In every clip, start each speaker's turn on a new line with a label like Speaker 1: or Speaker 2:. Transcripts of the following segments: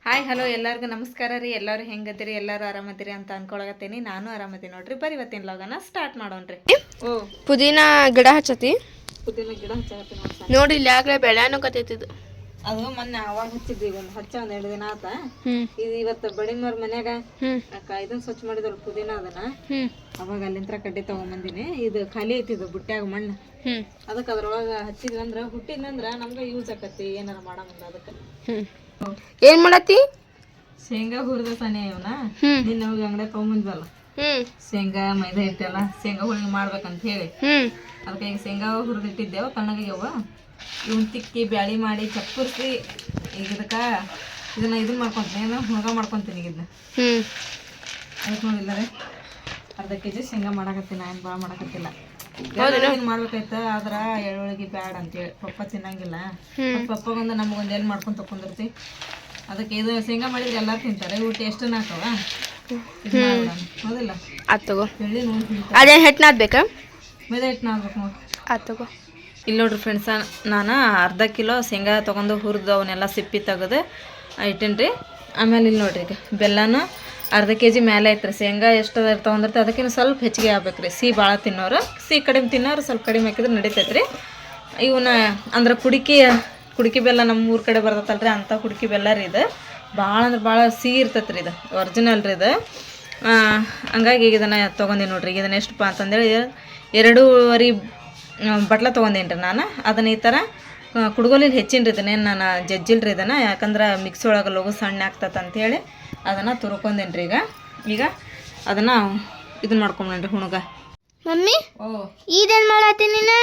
Speaker 1: Hi hello ಎಲ್ಲರಿಗೂ ನಮಸ್ಕಾರ ರೀ. ಎಲ್ಲರೂ ಹೆಂಗದಿರಿ? ಎಲ್ಲರೂ ಆರಾಮದಿರಿ ಅಂತ ಅನ್ಕೊಳಕತ್ತೀನಿ. ನಾನು ಆರಾಮದೀನಿ ನೋಡ್ರಿ. ಬರೀ ಇವತ್ತಿನ ಲಾಗನ ಸ್ಟಾರ್ಟ್ ಮಾಡೋಣ್ರಿ.
Speaker 2: ಪುದೀನ ಗಿಡ ಹಚ್ಚತಿ
Speaker 1: ಪುದೀನ ಗಿಡ ಹಚ್ಚಕತ್ತೀನಿ
Speaker 2: ನೋಡಿ. ಇಲ್ಲಿ ಆಗ್ಲೇ ಬೆಳ್ಯಾನು ಕತ್ತೈತಿದು.
Speaker 1: ಅದು ಮೊನ್ನೆ ಅವಾಗ ಹಚ್ಚಿದ್ವಿ, ಒಂದು ಒಂದು 2 ದಿನ ಆತ. ಇದು ಇವತ್ತು ಬಡಿಮವ್ರ ಮನ್ಯಾಗ ಇದನ್ನ ಸ್ವಚ್ಛ ಮಾಡಿದವ್ರು ಪುದೀನ. ಅದನ್ನ ಅವಾಗ ಅಲ್ಲಿಂತ್ರ ಕಡ್ಡಿ ತಗೊಂಬಂದಿನಿ. ಇದು ಖಾಲಿ ಐತಿದು ಬುಟ್ಟ್ಯಾಗ ಮಣ್ಣು. ಅದಕ್ಕೆ ಅದ್ರೊಳಗ ಹಚ್ಚಿದ್ವಿ ಅಂದ್ರ ಹುಟ್ಟಿದ್ನಂದ್ರ ನಮ್ಗೆ ಯೂಸ್ ಆಕತಿ ಏನಾರ ಮಾಡ ಮುಂದ. ಅದಕ್ಕೆ
Speaker 2: ಏನ್ ಮಾಡತ್ತಿ?
Speaker 1: ಶೇಂಗಾ ಹುರಿದ ಸನೆ ಇವನ ನಿನ್ನ ಹೋಗಿ ಅಂಗಡಿ ತಗೊಂಬಂದ್ವಲ್ಲ, ಶೇಂಗಾ ಮೈದಾ ಹಿಟ್ಟೆಲ್ಲ ಶೇಂಗಾ ಹೋಳಿಗೆ ಮಾಡ್ಬೇಕಂತ ಹೇಳಿ ಅದಕ್ಕೆ ಈಗ ಶೇಂಗಾ ಹುರಿದಿಟ್ಟಿದ್ದೇವ. ತಣ್ಣಗಾಗ್ಯವ. ಇವನ್ ತಿಕ್ಕಿ ಬ್ಯಾಳಿ ಮಾಡಿ ಚಪ್ಪರ್ಸಿ ಈಗ ಇದನ್ನ ಮಾಡ್ಕೊಂತೀನಿ. ಹುಣಗ ಮಾಡ್ಕೊಂತೀನಿ. ಈಗ ಇದನ್ನ ಅದಕ್ಕೆ ನೋಡಿಲ್ಲ ರೀ, ಅರ್ಧ ಕೆಜಿ ಶೇಂಗಾ ಮಾಡಾಕತ್ತೀನಿ. ನಾನು ಭಾಳ ಮಾಡಾಕತ್ತಿಲ್ಲ. ಮಾಡ್ಬೇಕಾಯ್ತ ಆದ್ರ ಎಳ್ಳುಳ್ಳಿಗೆ ಬ್ಯಾಡ ಅಂತೇಳಿ ಪಪ್ಪ ತಿನ್ನಂಗಿಲ್ಲ. ಪಪ್ಪಗೊಂದು ನಮಗೊಂದು ಎಲ್ಲಿ ಮಾಡ್ಕೊಂಡು ತಕೊಂಡಿರ್ತಿ. ಅದಕ್ಕೆ ಇದು ಶೇಂಗಾ ಮಾಡಿದ್ರೆ ಎಲ್ಲ ತಿಂತಾರೆ. ಇವು ಟೇಸ್ಟನ್ನ ಹಾಕವ. ಹೌದಿಲ್ಲ?
Speaker 2: ಆತ್ ತಗೋ.
Speaker 1: ಎಳ್ಳಿ ನೋಡಿ
Speaker 2: ಅದೇ ಹಿಟ್ಟು ನಾದ್ಬೇಕಾ?
Speaker 1: ಮೈದಾ ಹಿಟ್ಟು ನಾದ್ಬೇಕು ನೋಡಿ.
Speaker 2: ಆತ್ ತಗೋ.
Speaker 1: ಇಲ್ಲಿ ನೋಡ್ರಿ ಫ್ರೆಂಡ್ಸ, ನಾನು ಅರ್ಧ ಕಿಲೋ ಶೇಂಗಾ ತೊಗೊಂಡು ಹುರಿದು ಅವನ್ನೆಲ್ಲ ಸಿಪ್ಪಿ ತೆಗೆದು ಇಟ್ಟೇನ್ರಿ. ಆಮೇಲೆ ಇಲ್ಲಿ ನೋಡ್ರಿ, ಈಗ ಬೆಲ್ಲನೂ ಅರ್ಧ ಕೆಜಿ ಮೇಲೆ ಐತ್ರಿ. ಶೇಂಗಾ ಎಷ್ಟು ತೊಗೊಂಡಿರ್ತೀವಿ ಅದಕ್ಕಿಂತ ಸ್ವಲ್ಪ ಹೆಚ್ಚಿಗೆ ಆಗ್ಬೇಕು ರೀ. ಸಿಹಿ ಭಾಳ ತಿನ್ನೋರು, ಸಿಹಿ ಕಡಿಮೆ ತಿನ್ನೋರು ಸ್ವಲ್ಪ ಕಡಿಮೆ ಹಾಕಿದ್ರೆ ನಡೀತೈತ್ರಿ. ಇವನ್ನ ಅಂದ್ರೆ ಕುಡಿಕಿ ಬೆಲ್ಲ ನಮ್ಮ ಊರ ಕಡೆ ಬರ್ತೈತಲ್ರಿ, ಅಂಥ ಕುಡಿಕಿ ಬೆಲ್ಲ ರೀ. ಇದು ಭಾಳ ಅಂದ್ರೆ ಭಾಳ ಸಿಹಿ ಇರ್ತೈತೆ ರೀ. ಇದು ಒರಿಜಿನಲ್ ರೀ ಇದು. ಹಂಗಾಗಿ ಈಗ ಇದನ್ನು ತೊಗೊಂಡಿನಿ ನೋಡ್ರಿ. ಇದನ್ನು ಎಷ್ಟಪ್ಪ ಅಂತಂದೇಳಿ 2.5 ಬಟ್ಲ ತೊಗೊಂಡೇನಿ ರೀ ನಾನು. ಅದನ್ನು ಈ ಥರ ಕುಡ್ಗೋಲಿಗೆ ಹೆಚ್ಚಿನ್ರಿ. ಇದನ್ನೇನು ನಾನು ಜಜ್ಜಿಲ್ರಿ ಇದನ್ನು, ಯಾಕಂದ್ರೆ ಮಿಕ್ಸಿ ಒಳಗೆ ಲಘು ಸಣ್ಣ ಆಗ್ತದೆ ಅಂಥೇಳಿ ಅದನ್ನು ತುರ್ಕೊಂಡೇನಿ ರೀ. ಈಗ ಅದನ್ನು ಇದನ್ನ ಮಾಡ್ಕೊಂಡ್ರಿ ಹುಣಗ.
Speaker 2: ಮಮ್ಮಿ ಇದೇನು ಮಾಡತ್ತೀನಿ ನೀನು?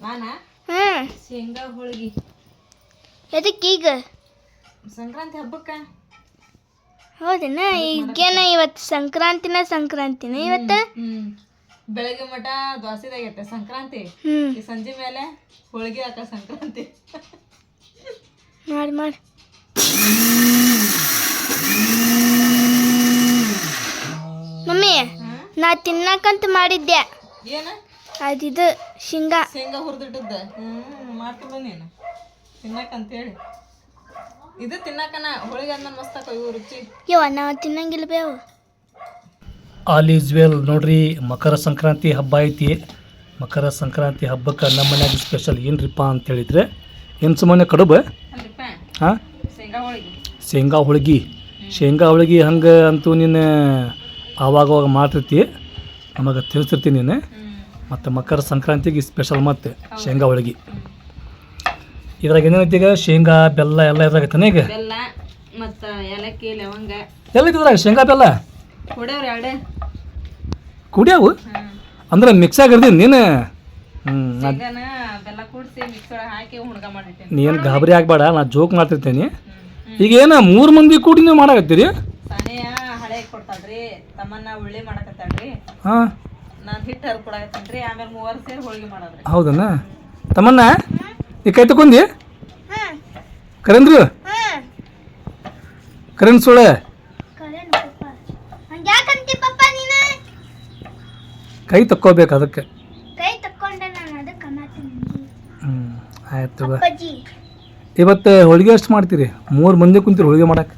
Speaker 1: ನಾನಾ ಶೇಂಗಾ ಹೋಳಿಗೆ.
Speaker 2: ಎದಕ್ಕೆ ಈಗ?
Speaker 1: ಸಂಕ್ರಾಂತಿ ಹಬ್ಬಕ್ಕೆ.
Speaker 2: ಹೌದೇನ? ಈಗೇನ ಇವತ್ತು ಸಂಕ್ರಾಂತಿನ ಇವತ್ತು.
Speaker 1: ಬೆಳಗ್ಗೆ ಮಟ ದ್ವಾಸಿದಾಗೈತೆ ಸಂಕ್ರಾಂತಿ. ಈ ಸಂಜೆ ಮೇಲೆ ಹೋಳಿಗೆ ಹಾಕ ಸಂಕ್ರಾಂತಿ.
Speaker 2: ಮಾಡಿ ಮಮ್ಮಿ, ನಾ ತಿನ್ನಕಂತ ಮಾಡಿದ್ದೆ.
Speaker 1: ಏನ
Speaker 2: ಅದಿದು ಶೇಂಗಾ
Speaker 1: ಹುರಿದಿಟ್ಟದ್ದ. ಮಾಡ್ತಿಲ್ಲ ನೀನು ತಿನ್ನಕಂತೇಳಿ. ಇದು ತಿನ್ನಕನ ಹೋಳಿಗೆ ಅಂದ ಮಸ್ತ್ ಹಾಕೋ ಇವು ರುಚಿ.
Speaker 2: ನಾವು ತಿನ್ನಂಗಿಲ್ಲ ಬೇವು.
Speaker 3: ಆಲ್ ಈಸ್ ವೆಲ್ ನೋಡ್ರಿ. ಮಕರ ಸಂಕ್ರಾಂತಿ ಹಬ್ಬ ಐತಿ. ಮಕರ ಸಂಕ್ರಾಂತಿ ಹಬ್ಬಕ್ಕೆ ನಮ್ಮ ಮನ್ಯಾಗ ಸ್ಪೆಷಲ್ ಏನ್ರಿಪ್ಪ ಅಂತ ಹೇಳಿದ್ರೆ ಏನು ಸುಮ್ಮನೆ ಕಡುಬು. ಹಾಂ, ಶೇಂಗಾ ಹೋಳಿಗೆ ಹಂಗೆ ಅಂತೂ ನೀನು ಆವಾಗವಾಗ ಮಾಡ್ತಿರ್ತಿ, ನಮಗೆ ತಿಳಿಸಿರ್ತೀನಿ ನೀನು. ಮತ್ತು ಮಕರ ಸಂಕ್ರಾಂತಿಗೆ ಸ್ಪೆಷಲ್ ಮತ್ತು ಶೇಂಗಾ ಹೋಳಿಗೆ. ಇದ್ರಾಗ ಏನೇನೈತಿ ಈಗ? ಶೇಂಗಾ, ಬೆಲ್ಲ ಎಲ್ಲ ಇದ್ರಾಗೈತಾನೆ. ಈಗ
Speaker 1: ಬೆಲ್ಲ ಮತ್ತು ಏಲಕ್ಕಿ, ಲವಂಗ
Speaker 3: ಎಲ್ಲ ಇದ್ರಾಗ ಶೇಂಗಾ ಬೆಲ್ಲ ಕುಡಿಯಾವು ಅಂದ್ರೆ ಮಿಕ್ಸ್ ಆಗಿರ್ತೀನಿ ನೀನು. ನೀನು ಗಾಬರಿ ಆಗ್ಬೇಡ, ನಾ ಜೋಕ್ ಮಾಡ್ತಿರ್ತೇನೆ. ಈಗ ಏನ 3 ಮಂದಿ ಕೂಡಿ ನೀವು ಮಾಡಾಕತ್ತೀರಿ? ಹಾಂ, ಹೌದಣ್ಣ. ತಮ್ಮನ್ನ ಈ ಕೈ ತಕೊಂಡಿ ಕರೆಂದ್ ಸುಳ್ಳೆ ಕೈ ತಕ್ಕೋಬೇಕು ಅದಕ್ಕೆ. ಆಯ್ತು. ಇವತ್ತು ಹೋಳಿಗೆ ಎಷ್ಟು ಮಾಡ್ತೀರಿ? 3 ಮಂದಿ ಕುಂತೀರಿ ಹೋಳಿಗೆ ಮಾಡಕ್ಕೆ?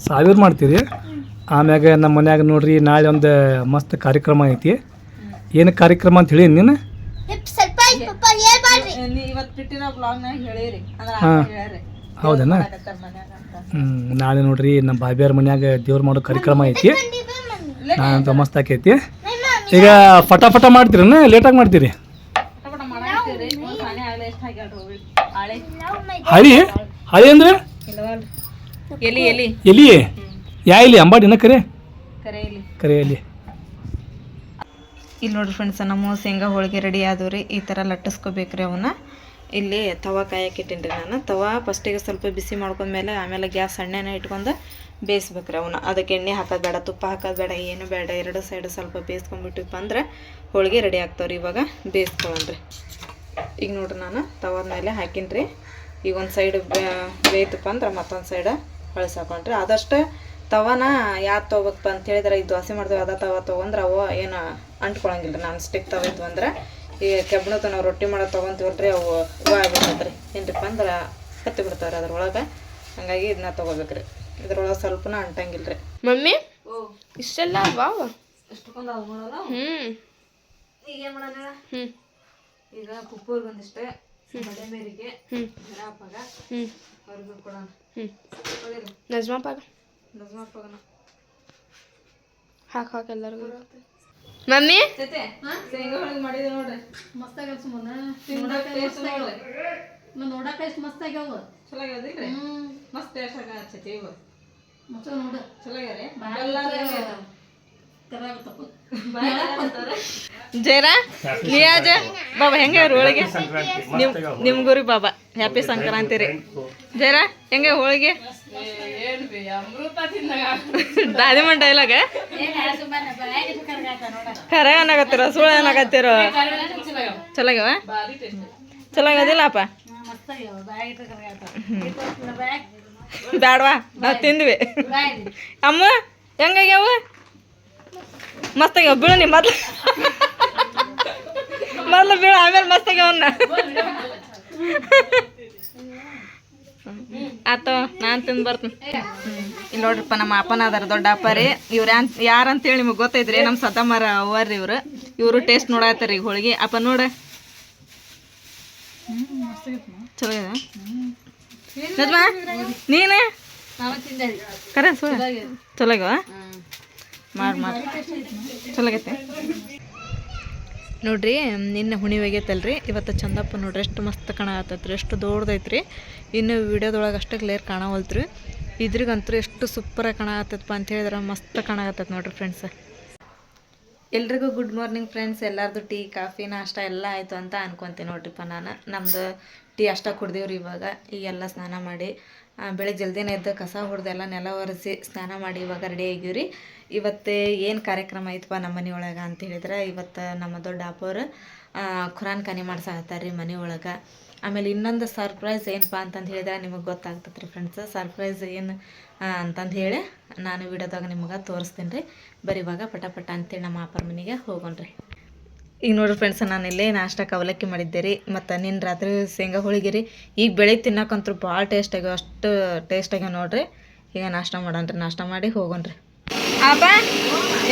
Speaker 3: 1000 ಮಾಡ್ತೀರಿ. ಆಮ್ಯಾಗ ನಮ್ಮ ಮನ್ಯಾಗ ನೋಡ್ರಿ ನಾಳೆ ಒಂದು ಮಸ್ತ್ ಕಾರ್ಯಕ್ರಮ ಐತಿ. ಏನು ಕಾರ್ಯಕ್ರಮ ಅಂತ ಹೇಳಿ ನೀನು? ಹಾಂ, ಹೌದಣ್ಣ. ನಾಳೆ ನೋಡ್ರಿ ನಮ್ಮ ಬಾಬಿಯವ್ರ ಮನ್ಯಾಗ ದೇವ್ರು ಮಾಡೋ ಕಾರ್ಯಕ್ರಮ ಐತಿ. ನಾನಂತ ಮಸ್ತ್ ಆಕೈತಿ. ಈಗ ಫಟಾಫಟ ಮಾಡ್ತೀರಣ್ಣ ಲೇಟಾಗಿ ಮಾಡ್ತೀರಿ? ಹಳಿ ಅಂದ್ರೆ ಎಲಿ. ಯಾ ಎಲಿ? ಅಂಬಾಡಿನ ಕರೆ ಎಲಿ.
Speaker 1: ಇಲ್ಲಿ ನೋಡ್ರಿ ಫ್ರೆಂಡ್ಸ್, ನಮ್ಮ ಶೇಂಗಾ ಹೋಳಿಗೆ ರೆಡಿ ಆದವ್ರಿ. ಈ ಥರ ಲಟ್ಟಿಸ್ಕೋಬೇಕ್ರಿ ಅವನ್ನ. ಇಲ್ಲಿ ತವಾ ಕಾಯಕ್ಕೆ ಇಟ್ಟೇನ್ರಿ ನಾನು. ತವಾ ಫಸ್ಟಿಗೆ ಸ್ವಲ್ಪ ಬಿಸಿ ಮಾಡ್ಕೊಂಡ್ಮೇಲೆ ಆಮೇಲೆ ಗ್ಯಾಸ್ ಸಣ್ಣನ ಇಟ್ಕೊಂಡು ಬೇಯಿಸ್ಬೇಕ್ರಿ ಅವನ್ನ. ಅದಕ್ಕೆ ಎಣ್ಣೆ ಹಾಕೋದು ಬೇಡ, ತುಪ್ಪ ಹಾಕೋದು ಬೇಡ, ಏನು ಬೇಡ. 2 ಸೈಡ್ ಸ್ವಲ್ಪ ಬೇಯಿಸ್ಕೊಂಡ್ಬಿಟ್ಟಿಪ್ಪ ಅಂದ್ರೆ ಹೋಳಿಗೆ ರೆಡಿ ಆಗ್ತಾವ್ರಿ. ಇವಾಗ ಬೇಯಿಸ್ಕೊಳ್ಳೋಣ್ರಿ. ಈಗ ನೋಡ್ರಿ ನಾನು ತವಾದ ಮೇಲೆ ಹಾಕಿನ್ರಿ. ಈಗ ಒಂದು ಸೈಡ್ ಬೇಯ್ತಪ್ಪ ಅಂದ್ರೆ ಮತ್ತೊಂದು ಸೈಡ್ ಹೊಳ್ಸಾಕೊಂಡ್ರಿ. ಆದಷ್ಟು ತವಾನ ಯಾವ್ದು ತೊಗೋಬೇಕಪ್ಪ ಅಂತ ಹೇಳಿದ್ರೆ, ಈಗ ದೋಸೆ ಮಾಡ್ತೇವೆ ಅದ ತವ ತೊಗೊಂಡ್ರೆ ಅವು ಏನು ಅಂಟ್ಕೊಳಂಗಿಲ್ಲ. ನಾನ್ ಸ್ಟಿಕ್ ತವ ಇದ್ವು ಅಂದ್ರೆ ಈ ಕೆಬ್ಬಣದ ನಾವು ರೊಟ್ಟಿ ಮಾಡೋದು ತೊಗೊತೀವಲ್ರಿ, ಅವು ಆಗ್ಬಿಡ್ತೈತೆ ರೀ. ಏನರಿಪ್ಪ ಅಂದ್ರೆ ಹತ್ತಿ ಬಿಡ್ತಾವ್ರಿ ಅದ್ರೊಳಗೆ. ಹಂಗಾಗಿ ಇದನ್ನ ತೊಗೋಬೇಕ್ರಿ. ಇದ್ರೊಳಗೆ ಸ್ವಲ್ಪನ ಅಂಟಂಗಿಲ್ಲ ರೀ.
Speaker 2: ಮಮ್ಮಿ ಇಷ್ಟೆಲ್ಲ ವಾವ್.
Speaker 1: ಎಷ್ಟೊಂದು ಅವು ಮಾಡೋಲ್ಲ. ಈಗ ಏನು ಮಾಡೋಣ? ಈಗ ಕುಪ್ಪೂರ್ಗೆ ಒಂದಿಷ್ಟೇ ಬಡೆ ಮೇರಿಗೆ ಹಪ್ಪಾಗ ಅವ್ರಿಗೂ ಕೊಡೋಣ.
Speaker 2: ನಜ್ಮಾಪಾಗ
Speaker 1: ನಜ್ಮಾಪಗನ
Speaker 2: ಹಾಕ್ ಎಲ್ಲರಿಗೂ. ಮಮ್ಮಿ
Speaker 1: ಶೇಂಗಾ ಹೋಳಿಗೆ ಮಾಡಿದ್ವಿ ನೋಡ್ರಿ.
Speaker 4: ಮಸ್ತಾಗ
Speaker 1: ನೋಡಕ್ಕೆ
Speaker 4: ಎಷ್ಟು ಮಸ್ತಾಗ್ಯಾವ.
Speaker 1: ಚಲೋ ಆಗ್ಯದಿಲ್ರಿ? ಮಸ್ತ್ ಟೇಸ್ಟ್ ಆಗತ್ತೆ ಇವು.
Speaker 4: ನೋಡ
Speaker 1: ಚಲೋ ಆಗ್ಯಾರಿ. ಜೈರಾ ನಿಯಾಜ ಬಾಬಾ ಹೆಂಗೆ ಹೋಳಿಗೆ? ನಿಮ್ಗೂರಿ ಬಾಬಾ ಹ್ಯಾಪಿ ಸಂಕ್ರಾಂತಿ ರೀ. ಜೈರಾ ಹೆಂಗೆ ಹೋಳಿಗೆ? ದಾದಿಮನ್ ಡೈಲಾಗ ಖರೆ ಏನಾಗತ್ತಿರ ಸುಳ್ಳು ಏನಾಗತ್ತಿರೋ? ಚಲೋ ಆಗ್ಯಾವ? ಚಲೋ ಆಗ್ಯದಿಲ್ಲಪ್ಪ? ಬ್ಯಾಡ್ವಾ ನಾವು ತಿಂದ್ವಿ. ಅಮ್ಮ ಹೆಂಗಾಗ್ಯಾವ? ಮಸ್ತಾಗ್ಯಾವ. ಬೀಳು ನೀ ಮೊದ್ಲು ಬೀಳು, ಆಮೇಲೆ ಮಸ್ತಾಗ್ಯಾವನ್ನ ಆತ ನಾನು ತಿಂದು ಬರ್ತೀನಿ. ಇಲ್ಲಿ ನೋಡ್ರಿಪ್ಪ ನಮ್ಮ ಅಪ್ಪನ ಅದಾರ ದೊಡ್ಡ ಅಪ್ಪ ರೀ. ಇವ್ರು ಯಾರಂತೇಳಿ ನಿಮಗೆ ಗೊತ್ತೈತ್ರಿ? ನಮ್ಮ ಸತಮ್ಮರ ಅವ್ರಿ ಇವರು ಟೇಸ್ಟ್ ನೋಡತ್ತಾರ ಈಗ ಹೋಳಿಗೆ. ಅಪ್ಪ ನೋಡ ಚಲೋ ಇದೆ. ನಜ್ಮಾ ನೀನು ಕರೆ ಸುಳ್ಳು ಚಲೋ ಆಗ್ಯಾವ? ಮಾಡಿ ಚಲೋ ಆಗೈತೆ ನೋಡ್ರಿ. ನಿನ್ನೆ ಹುಣಿವೆ ಆಗೈತಲ್ರಿ, ಇವತ್ತು ಚಂದಪ್ಪ ನೋಡ್ರಿ ಎಷ್ಟು ಮಸ್ತ್ ಕಾಣತ್ತೈತ್ರಿ, ಎಷ್ಟು ದೊಡ್ಡದೈತ್ರಿ. ಇನ್ನು ವಿಡಿಯೋದೊಳಗೆ ಅಷ್ಟೇ ಕ್ಲಿಯರ್ ಕಾಣವಲ್ತ್ರಿ. ಇದ್ರಿಗಂತೂ ಎಷ್ಟು ಸೂಪರಾಗಿ ಕಾಣತ್ತೈತಪ್ಪ ಅಂತ ಹೇಳಿದ್ರೆ ಮಸ್ತ್ ಕಾಣತ್ತೈತೆ ನೋಡ್ರಿ ಫ್ರೆಂಡ್ಸ್. ಎಲ್ರಿಗೂ ಗುಡ್ ಮಾರ್ನಿಂಗ್ ಫ್ರೆಂಡ್ಸ್. ಎಲ್ಲರದು ಟೀ ಕಾಫಿ ನಾಷ್ಟ ಎಲ್ಲ ಆಯಿತು ಅಂತ ಅನ್ಕೊತೀನಿ ನೋಡ್ರಿಪ್ಪ. ನಮ್ಮದು ಟೀ ಅಷ್ಟ ಕುಡ್ದೇವ್ರಿ. ಇವಾಗ ಈಗೆಲ್ಲ ಸ್ನಾನ ಮಾಡಿ ಬೆಳಗ್ಗೆ ಜಲ್ದಿನೇ ಎದ್ದು ಕಸ ಹೊಡೆದೆಲ್ಲ ನೆಲ ಒರೆಸಿ ಸ್ನಾನ ಮಾಡಿ ಇವಾಗ ರೆಡಿ ಆಗಿವ್ರಿ. ಇವತ್ತು ಏನು ಕಾರ್ಯಕ್ರಮ ಐತಪ್ಪ ನಮ್ಮ ಮನೆ ಒಳಗೆ ಅಂತ ಹೇಳಿದ್ರೆ, ಇವತ್ತು ನಮ್ಮ ದೊಡ್ಡ ಅಪ್ಪವ್ರು ಖುರಾನ್ ಖಾನಿ ಮಾಡ್ಸಾಕತ್ತಾರೆ ರೀ ಮನೆ ಒಳಗೆ. ಆಮೇಲೆ ಇನ್ನೊಂದು ಸರ್ಪ್ರೈಸ್ ಏನಪ್ಪ ಅಂತಂದು ಹೇಳಿದ್ರೆ ನಿಮಗೆ ಗೊತ್ತಾಗ್ತದೆ ರೀ ಫ್ರೆಂಡ್ಸ್. ಸರ್ಪ್ರೈಸ್ ಏನು ಅಂತಂದು ಹೇಳಿ ನಾನು ವಿಡಿಯೋದಾಗ ನಿಮಗೆ ತೋರಿಸ್ತೀನಿ ರೀ. ಬರೀ ಇವಾಗ ಪಟ ಅಂತೇಳಿ ನಮ್ಮ ಅಪ್ಪರ ಮನೆಗೆ ಹೋಗೋಣ್ರಿ. ಈಗ ನೋಡ್ರಿ ಫ್ರೆಂಡ್ಸ್, ನಾನು ಇಲ್ಲೇ ನಾಷ್ಟಕ್ಕೆ ಅವಲಕ್ಕಿ ಮಾಡಿದ್ದೆ ರೀ. ಮತ್ತು ನಿನ್ನ ರಾತ್ರಿ ಶೇಂಗಾ ಹೋಳಿಗೆ ರೀ. ಈಗ ಬೆಳಗ್ಗೆ ತಿನ್ನಕ್ಕಂತೂ ಭಾಳ ಟೇಸ್ಟ್ ಆಗ್ಯಾವ, ಅಷ್ಟು ಟೇಸ್ಟ್ ಆಗ್ಯಾವ ನೋಡ್ರಿ. ಈಗ ನಾಷ್ಟ ಮಾಡೋಣ್ರಿ. ನಾಷ್ಟ ಮಾಡಿ ಹೋಗೋಣ್ರಿ. ಅಪ್ಪ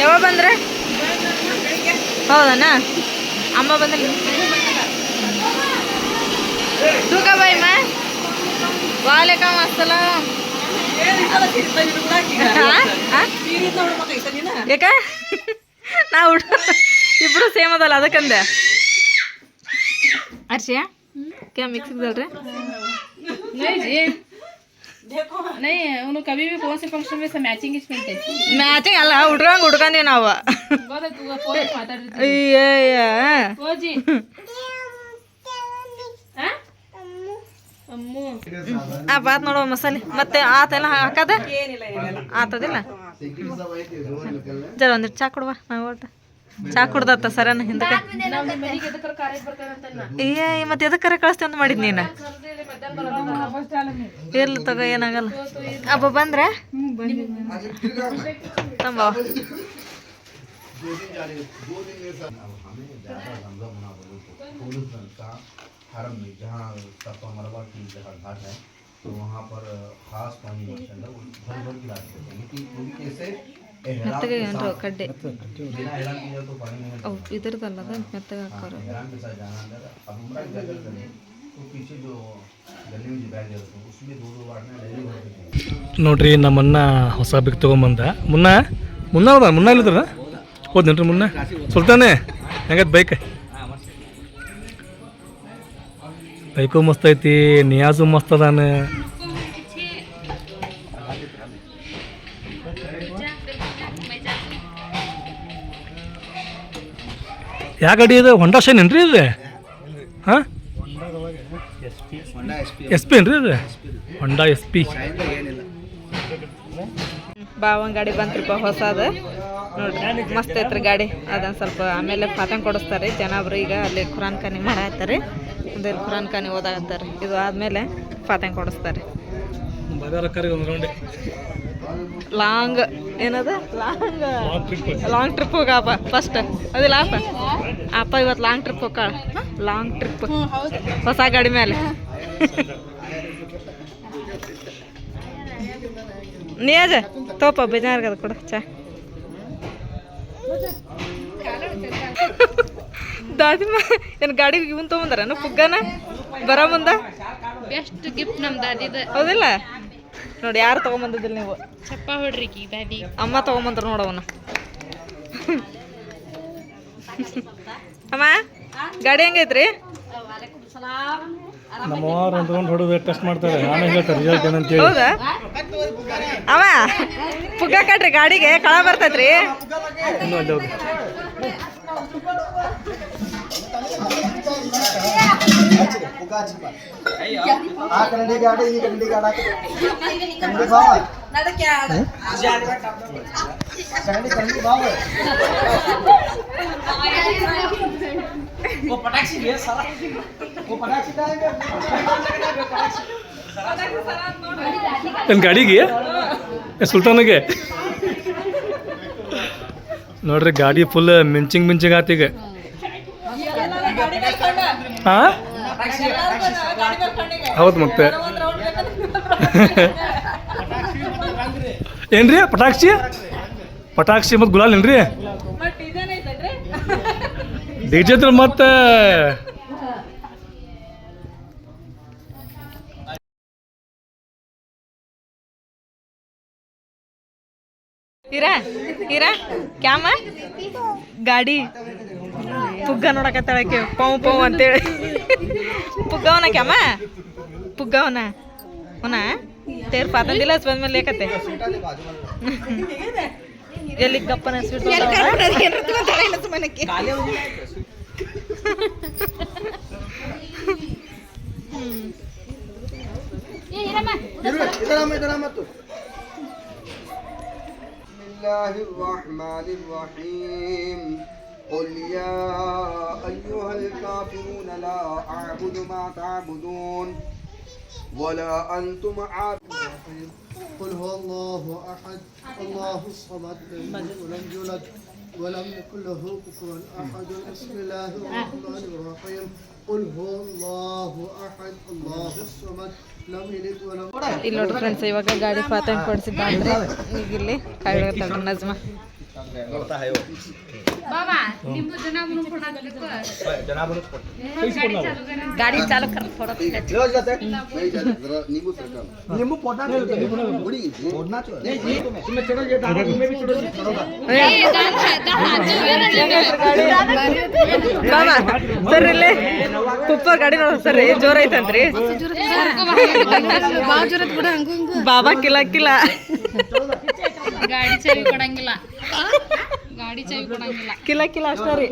Speaker 1: ಯಾವಾಗ ಬಂದ್ರೆ? ಹೌದಣ್ಣ ಅಮ್ಮ ಬಂದ್ರೆ ತೂಕ ಬಾಯಿ ಮಾ ವಾಲೇಕಮ್ ಅಸ್ಸಲಾಂ. ಯಾಕ ನಾವು ಇಬ್ರು ಸೇಮ್ ಅದಲ್ಲ ಅದಕ್ಕಂದೆ. ಅರ್ಷಿಯ ಕ್ಯಾ ಮಿಕ್ಸ್ ಇದ್ದಲ್ರಿ?
Speaker 4: नहीं उन्होंने कभी भी कौन से फंक्शन में मैचिंग इस मिलते
Speaker 1: ಮ್ಯಾಚಿಂಗ್ ಅಲ್ಲ, ಹುಡ್ಕಂದೀವಿ ನಾವು. ಆ ಬಾತ್ ನೋಡುವ ಮಸಾಲೆ ಮತ್ತೆ ಆತೆಲ್ಲ ಹಾಕದ ಆತದಿಲ್ಲ. ಜರ ಒಂದಿಟ್ಟು ಚಾ ಕೊಡುವ. ನಾವು ಒಟ್ಟು ಚಾ ಕುಡ್ದತ್ತ ಸರನ ಹಿಂದಕ್ಕೆ. ಮತ್ತೆ ಎದಕ್ಕರೆ ಕಳಿಸ್ತೀವಿ ಅಂತ ಮಾಡಿದ್ ನೀನು? ಇರ್ಲಿ ತಗೋ, ಏನಾಗಲ್ಲ. ಅಬ್ಬ ಬಂದ್ರೆ ತಂಬವ.
Speaker 5: हरम में जहाँ सफ़ा मरवा की जगह घाट है, तो वहाँ पर खास पानी माशाल्लाह वो भर भर की लाते हैं, क्योंकि कैसे
Speaker 1: ಮೆತ್ತಗೆ ಏನ್ರ ಕಡ್ಡೆ
Speaker 5: बिना हैरान किया तो पानी में
Speaker 1: ಅವು ಇದ್ರದಲ್ಲ ಅದು ಮೆತ್ತಗೆ ಹಾಕೋರು.
Speaker 5: हैरान के साथ जाना अंदर। अब उम्र क्या करते हैं तो पीछे जो गली में जो बैग है उसमें दो बार में डेली होते हैं
Speaker 3: ನೋಡ್ರಿ. ನಮ್ಮನ್ನ ಹೊಸ ಬಿಗ್ ತೊಗೊಂಬಂದ. ಮುನ್ನ ಅದ ಮುನ್ನ ಇಲ್ಲದ್ರ ಹೋದ್ನೇನ್ರಿ ಮುನ್ನ ಸುಲ್ತಾನೆ ಹೆಂಗತ್ ಬೈಕ್? ಬೈಕು ಮಸ್ತ್ ಐತಿ, ನಿಯಾಜು ಮಸ್ತ್ ಅದಾನ. ಯಾವ ಗಾಡಿ ಇದು? ಹೊಂಡಾ ಶೈನ್ ಏನ್ರಿ ಇದು? ಹಾಂ ಎಸ್ ಪಿ ಏನ್ರಿ ಇದು? ಹೊಂಡಾ ಎಸ್ ಪಿ.
Speaker 1: ಬಾವನ್ ಗಾಡಿ ಬಂತ್ರಿಪ್ಪ ಹೊಸದ ನೋಡ್ರಿ, ಮಸ್ತ್ ಐತ್ರಿ ಗಾಡಿ. ಅದನ್ನು ಸ್ವಲ್ಪ ಆಮೇಲೆ ಪಾತಂಗ್ ಕೊಡಿಸ್ತಾರೆ ಜನಬ್ರು. ಈಗ ಅಲ್ಲಿ ಖುರಾನ್ ಖಾನಿ ಮಾಡಾಕ್ತಾರೆ, ಅಂದ್ರೆ ಖುರಾನ್ ಖಾನಿ ಓದಾಕತ್ತಾರೆ. ಇದು ಆದಮೇಲೆ ಪಾತಂಗ್ ಕೊಡಿಸ್ತಾರೆ. ಲಾಂಗ್ ಏನದ ಲಾಂಗ್ ಟ್ರಿಪ್ ಹೋಗಪ್ಪ ಫಸ್ಟ್ ಅದಿಲ್ಲ ಅಪ್ಪ ಇವತ್ತು ಲಾಂಗ್ ಟ್ರಿಪ್ ಹೋಗಾಳ. ಲಾಂಗ್ ಟ್ರಿಪ್ ಹೊಸ ಗಾಡಿ ಮೇಲೆ ನಿಯಾಜ ತೋಪ ಬೇಜಾರ್ಗದ ಕೊಡ ಚಾ ದಾದಿಮ್ಮ ಏನು ಗಾಡಿಗೆ ಇವನ್ ತೊಗೊಂಬಂದಾರ ಪುಗ್ಗನ ಬರ ಮುಂದ
Speaker 2: ಬೆಸ್ಟ್ ಗಿಫ್ಟ್ ನಮ್ಮ ದಾದಿದ
Speaker 1: ಹೌದಿಲ್ಲ ನೋಡಿ ಯಾರು ತೊಗೊಂಬಂದಿದ್ದಿಲ್ಲ ನೀವು
Speaker 2: ಚಪ್ಪ ಹೊಡ್ರಿ ಕಿ ದಾದಿ
Speaker 1: ಅಮ್ಮ ತೊಗೊಂಬಂದ್ರು ನೋಡವನ ಅಮ್ಮ ಗಾಡಿ ಹೆಂಗೈತ್ರಿ
Speaker 3: ನಮ್ಮವ್ರು ಅಂದ್ಕೊಂಡು ಹೊಡೆದು ಟೆಸ್ಟ್ ಮಾಡ್ತಾರೆ ಆಮೇಲೆ ಹೇಳ್ತಾರೆ ರಿಸಲ್ಟ್ ಏನಂತೇಳಿ.
Speaker 1: ಹೌದಾ ಅವ ಪುಗ್ಗ ಕಟ್ರಿ ಗಾಡಿಗೆ ಕಳ ಬರ್ತೈತ್ರಿ
Speaker 3: ಇನ್ನೂ ಅಲ್ಲಿ ಹೋಗಿ ಏನು ಗಾಡಿಗೆ ಸುಲ್ತಾನಿಗೆ ನೋಡ್ರಿ ಗಾಡಿ ಫುಲ್ ಮಿಂಚಿಂಗ್ ಆತೀಗ ಹಾಂ ಹೌದು ಮತ್ತೆ ಏನ್ರಿ ಪಟಾಕ್ಷಿ ಮತ್ತು ಗುಲಾಲ್ ಏನ್ರಿ ಡಿಜೆ ಮತ್ತೆ
Speaker 1: ಹೀರಾ ಕ್ಯಾಮ ಗಾಡಿ ಪುಗ್ಗ ನೋಡಕತ್ತಾಳಕ್ಕೆ ಪೌ ಅಂತೇಳಿ ಪುಗ್ಗವನ ಕ್ಯಾಮ ಪುಗ್ಗವನ ಅವನ ತೇರ್ ಪಾತಂದಿಲ್ಲ ಬಂದ್ಮೇಲೆ ಏಕತ್ತೆ ಎಲ್ಲಿ ಗಪ್ಪನ ಸ್ವೀಟ್
Speaker 5: الله الرحمن الرحيم قل يا أيها الكافرون لا أعبد ما تعبدون ولا أنتم عابدون
Speaker 6: قل هو الله أحد الله الصمد لم يلد ولم يولد ولم يكن له كفوا أحد بسم الله الرحمن الرحيم قل هو الله أحد الله الصمد لم يلد ولم
Speaker 1: ಇಲ್ಲಿ ನೋಡ್ರಿ ಫ್ರೆಂಡ್ಸ್ ಇವಾಗ ಗಾಡಿ ಪಾತಂಗ್ ಕೊಡಿಸಿದ್ದಾದ್ರೆ ಈಗ ಇಲ್ಲಿ ಕಾಯ್ಕೊಳ್ತಾಳೆ ನಜ್ಮಾ ಗಾಡಿ ಚಾಲು कर
Speaker 5: नींबू फोड़ना
Speaker 1: ಸರ್ ಇಲ್ಲಿ ಕುಪ್ಪರ್ ಗಾಡಿ ನೋಡ ಸರ್ ಜೋರ ಐತಂತ್ರಿ ಬಾಬಾ ಕಿಲ
Speaker 2: ಗಾಡಿ ಚಾವಿ ಕೊಡಂಗಿಲ್ಲ
Speaker 1: ಕಿಲ ಅಷ್ಟ ರೀ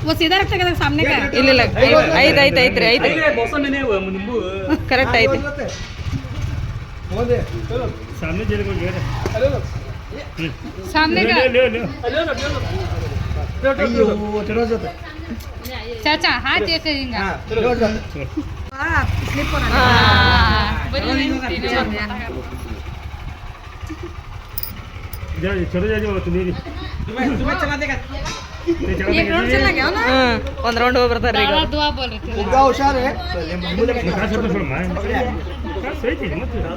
Speaker 4: वो सीधा रखते हैं सामने का
Speaker 1: ಇಲ್ಲ ಐತ್ರಿ ಕರೆಕ್ಟ್ ಐತಿ
Speaker 2: सामने का चाचा हाथ एक
Speaker 1: ಒಂದ್ ರೌಂಡ್ ಹೋಗಿ ಬರ್ತಾರ ಈಗ
Speaker 2: दुआ बोल रहे थे
Speaker 5: उनका होशियार है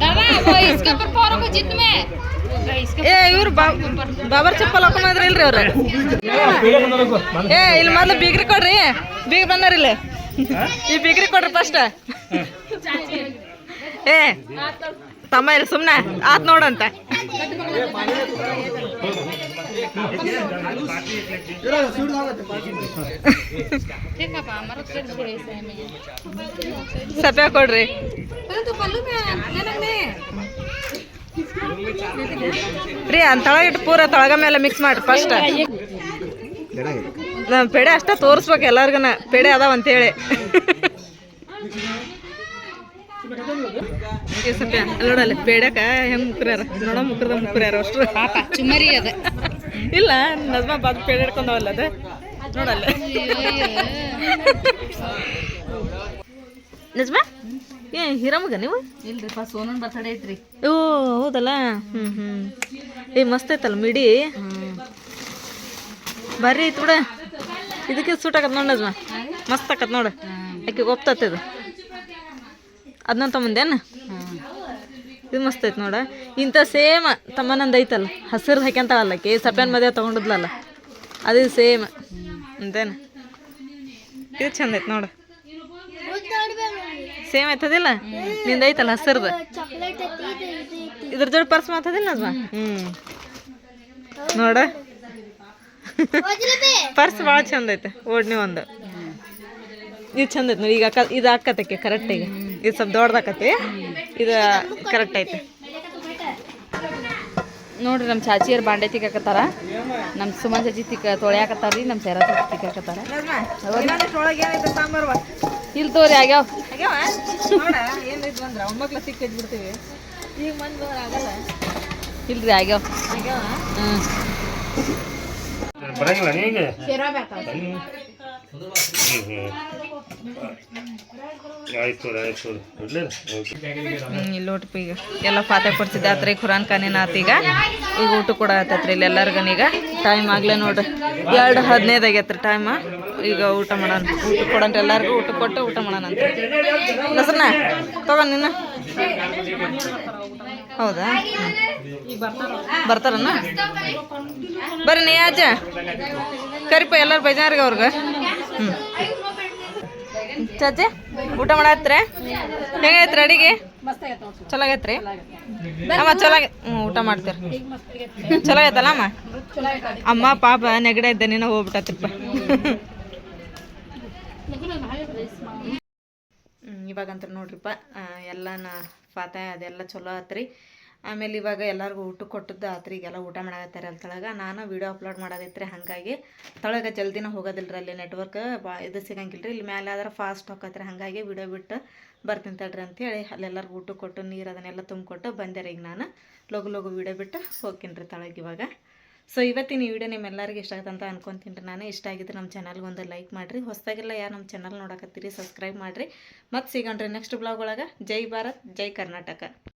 Speaker 2: दादा वो इसके ऊपर पैरों को जिद में
Speaker 1: ಏ ಇವ್ರು ಬಾಬರ್ ಚಪ್ಪಲ್ ಹಾಕೊಂಡ್ರ ಇಲ್ರಿ ಅವ್ರ ಏ ಇಲ್ಲಿ ಮೊದ್ಲು ಬೀಗ್ರಿ ಕೊಡ್ರಿ ಬೀಗ ಬಂದಾರ ಇಲ್ಲಿ ಈ ಬೀಗ್ರಿ ಕೊಡ್ರಿ ಫಸ್ಟ್ ಏ ತಮ್ಮ ಇಲ್ಲಿ ಸುಮ್ನೆ ಆತ್ ನೋಡಂತ ಸಪ್ಯ ಕೊಡ್ರಿ ರೀ ತಳಗ ಇಟ್ಟು ಪೂರ ತಳಗ ಮೇಲೆ ಮಿಕ್ಸ್ ಮಾಡ್ರಿ ಫಸ್ಟ್ ಪೇಡೆ ಅಷ್ಟ ತೋರಿಸ್ಬೇಕು ಎಲ್ಲಾರ್ಗನ ಪೇಡೆ ಅದಾವ ಅಂತೇಳಿ ಸಪ್ಯ ನೋಡಲ್ಲ ಪೇಡಕ ಹೆಂಗ್ ಮುಕ್ರ್ಯಾರ ನೋಡ ಮುಕ್ರ್ಯಾರ ಅಷ್ಟು
Speaker 2: ಪಾಪ ಚುಮರಿ ಅದ
Speaker 1: ಇಲ್ಲ ನಜ್ಮಾ ಬಾದ್ ಪೇಡೆ ಹಿಡ್ಕೊಂಡವಲ್ಲ ಅದ ನೋಡಲ್ಲ ನಜ್ಮಾ ಏ ಹಿರಮಗ ನೀವು
Speaker 4: ಇಲ್ರಿಪ್ಪ ಸೋನನ್ ಬರ್ತಡೇ ಐತ್ರಿ
Speaker 1: ಓ ಹೌದಲ್ಲ ಏ ಮಸ್ತ್ ಐತಲ್ಲ ಮಿಡಿ ಭಾರಿ ಐತ್ ಬಿಡ ಇದಕ್ಕೆ ಸೂಟ್ ಆಗತ್ ನೋಡ್ ನಜ್ಮಾ ಮಸ್ತ್ ಆಕತ್ ನೋಡು ಆಕೆ ಒಪ್ತತ್ತದು ಅದನ್ನ ತಗೊಂಬಂದೇನ ಇದು ಮಸ್ತ್ ಐತೆ ನೋಡ ಇಂಥ ಸೇಮ್ ತಮ್ಮನಂದು ಐತಲ್ಲ ಹಸಿರು ಹಾಕ್ಯಂತಾಳಲ್ಲ ಆಕಿ ಸಪ್ಯಾನ್ ಮದುವೆ ತೊಗೊಂಡಿದ್ಲಲ್ಲ ಅದು ಸೇಮ್ ಅಂತೇನು ಇದು ಚಂದ ಐತೆ ನೋಡು ಸೇಮ್ ಐತದಿಲ್ಲ ನಿಂದ ಐತಲ್ಲ ಹಸಿರ್ದು ಇದ್ರ ಜೋಡಿ ಪರ್ಸ್ ಮಾತದಿಲ್ಲ ಅದ್ವಾ ನೋಡ ಪರ್ಸ್ ಭಾಳ ಚಂದ ಐತೆ ಓಡ್ನಿ ಒಂದು ಇದು ಚಂದ ಐತೆ ನೋಡಿ ಈಗ ಇದು ಹಾಕತ್ತಕ್ಕೆ ಕರೆಕ್ಟ್ ಈಗ ಇದು ಸ್ವಲ್ಪ ದೊಡ್ಡದಾಕತಿ ಇದು ಕರೆಕ್ಟ್ ಐತೆ
Speaker 2: ನೋಡ್ರಿ ನಮ್ಮ ಚಾಚಿಯರ್ ಬಾಂಡೆ ತಿಕ್ಕಾಕತ್ತಾರ ನಮ್ಮ ಸುಮನ್ ಚಾಚಿ ತೊಳ್ಯಾಕತ್ತಾರ ರೀ ನಮ್ಮ ಸೇರಾ ಚಾಚಿ ತಿಕ್ಕಾಕತ್ತಾರ
Speaker 1: ಸಾಂಬಾರು
Speaker 2: ಇಲ್ಲಿ ತೋರಿ ಆಗ್ಯಾವ
Speaker 1: ಏನಿದ್ ಬಂದ್ರ ಒಮ್ಮಕ್ಳ ಸಿಕ್ಕ ಬಿಡ್ತೀವಿ ಈಗ ಮಂದಿ ಆಗಲ್ಲ
Speaker 2: ಇಲ್ರಿ ಆಗ್ಯಾವ
Speaker 3: ಬರಂಗಿಲ್ಲ ನೀಗೆ ಆಯ್ತು
Speaker 1: ಇಲ್ಲಿ ಊಟ ಈಗ ಎಲ್ಲ ಪಾತೆ ಕೊಡ್ಸಿದ್ದಾತ್ರಿ ಖುರಾನ್ ಖಾನಿನ ಆತ ಈಗ ಊಟ ಕೂಡ ಆತೈತ್ರಿ ಇಲ್ಲಿ ಎಲ್ಲರಿಗನೀಗ ಟೈಮ್ ಆಗ್ಲೇ ನೋಡ್ರಿ 2:15 ಆಗೈತ್ರಿ ಟೈಮ್ ಈಗ ಊಟ ಮಾಡೋಣ ಊಟ ಕೊಡಂತ ಎಲ್ಲರಿಗೂ ಊಟ ಕೊಟ್ಟು ಊಟ ಮಾಡೋಣ ಅಂತ ನಸರ್ನ ತಗೊಂಡ್ ನಿನ್ನ ಹೌದಾ ಬರ್ತಾರನ್ನ ಬರ್ರಿ ನೀ ಆಚ ಕರಿಪ ಎಲ್ಲರೂ ಬೈಜಾರಿಗೆ ಅವ್ರಿಗೆ ಚಾಚಿ ಊಟ ಮಾಡತ್ರಿ ಹೆಂಗೈತ್ರಿ ಅಡಿಗೆ ಚಲೋ ಆಗೈತ್ರಿ ಅಮ್ಮ ಚಲೋ ಊಟ ಮಾಡ್ತೀರಿ ಚಲೋ ಆಗೈತಲ್ಲ ಅಮ್ಮ ಪಾಪ ನೆಗಡೆ ಇದ್ದ ನೀನು ಹೋಗ್ಬಿಟ್ಟತ್ರಿಪ್ಪ ಇವಾಗಂತ ನೋಡ್ರಿಪ್ಪ ಎಲ್ಲನ ಫಾತೆ ಅದೆಲ್ಲ ಚಲೋ ಆತ್ರಿ ಆಮೇಲೆ ಇವಾಗ ಎಲ್ಲರಿಗೂ ಊಟ ಕೊಟ್ಟದ್ದು ಆತ್ರಿ ಈಗೆಲ್ಲ ಊಟ ಮಾಡಾಕತ್ತಾರೆ ಅಲ್ಲಿ ತಳಗ ನಾನು ವೀಡಿಯೋ ಅಪ್ಲೋಡ್ ಮಾಡೋದೈತ್ರಿ ಹಾಗಾಗಿ ತಳಗ ಜಲ್ದಿನ ಹೋಗೋದಿಲ್ರಿ ಅಲ್ಲಿ ನೆಟ್ವರ್ಕ್ ಇದು ಸಿಗಂಗಿಲ್ಲ ರೀ ಇಲ್ಲಿ ಮೇಲೆ ಆದ್ರೆ ಫಾಸ್ಟ್ ಹೋಗತ್ರಿ ಹಾಗಾಗಿ ವೀಡಿಯೋ ಬಿಟ್ಟು ಬರ್ತೀನಿ ತಡ್ರಿ ಅಂಥೇಳಿ ಅಲ್ಲೆಲ್ಲರಿಗೂ ಊಟ ಕೊಟ್ಟು ನೀರು ಅದನ್ನೆಲ್ಲ ತುಂಬಿಕೊಟ್ಟು ಬಂದೆ ರೀ ಈಗ ನಾನು ಲಗು ವೀಡಿಯೋ ಬಿಟ್ಟು ಹೋಗ್ತೀನಿ ರೀ ತಳಗೆ ಇವಾಗ ಸೊ ಇವತ್ತಿನ ಈ ವಿಡಿಯೋ ನಿಮ್ಮೆಲ್ಲರಿಗೂ ಇಷ್ಟ ಆಗುತ್ತೆ ಅಂತ ಅನ್ಕೊತೀನಿ ರೀ ನಾನು ಇಷ್ಟ ಆಗಿದ್ರೆ ನಮ್ಮ ಚಾನಲ್ಗೆ ಒಂದು ಲೈಕ್ ಮಾಡಿರಿ ಹೊಸದಾಗೆಲ್ಲ ಯಾರು ನಮ್ಮ ಚಾನಲ್ ನೋಡಕತ್ತೀರಿ ಸಬ್ಸ್ಕ್ರೈಬ್ ಮಾಡಿರಿ ಮತ್ತು ಸಿಗೋಣ್ರಿ ನೆಕ್ಸ್ಟ್ ಬ್ಲಾಗ್ ಒಳಗೆ ಜೈ ಭಾರತ್ ಜೈ ಕರ್ನಾಟಕ.